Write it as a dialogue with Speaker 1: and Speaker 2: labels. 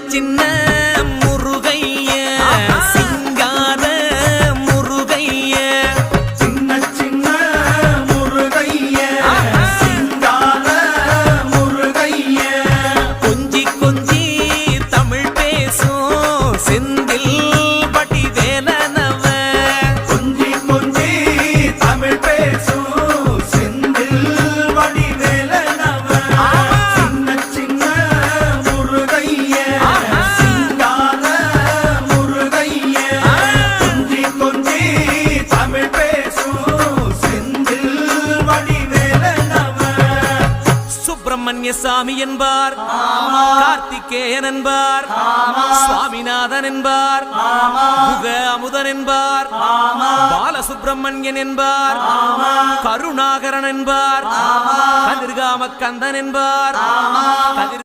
Speaker 1: சின்ன முருகைய சிங்கார முருகைய
Speaker 2: சின்ன சின்ன முருகைய சிங்கார முருகைய
Speaker 1: கொஞ்சி கொஞ்சி தமிழ் பேசும் செந்தில் பட்டி வேலனவ
Speaker 2: கொஞ்சி கொஞ்சி தமிழ் பேசும் செந்தில் வடி வேலனவ சின்ன சின்ன முருகைய சிங்கார முருகைய கொஞ்சி கொஞ்சி தமிழ் பேசும் செந்தில் வடி வேலனவ
Speaker 1: சுப்பிரமணிய சாமி என்பார், கார்த்திகேயன் என்பார், சுவாமிநாதன் என்பார், முக அமுதன் என்பார், பாலசுப்பிரமணியன் என்பார், கருணாகரன் என்பார், கதிர்காம கந்தன் என்பார்.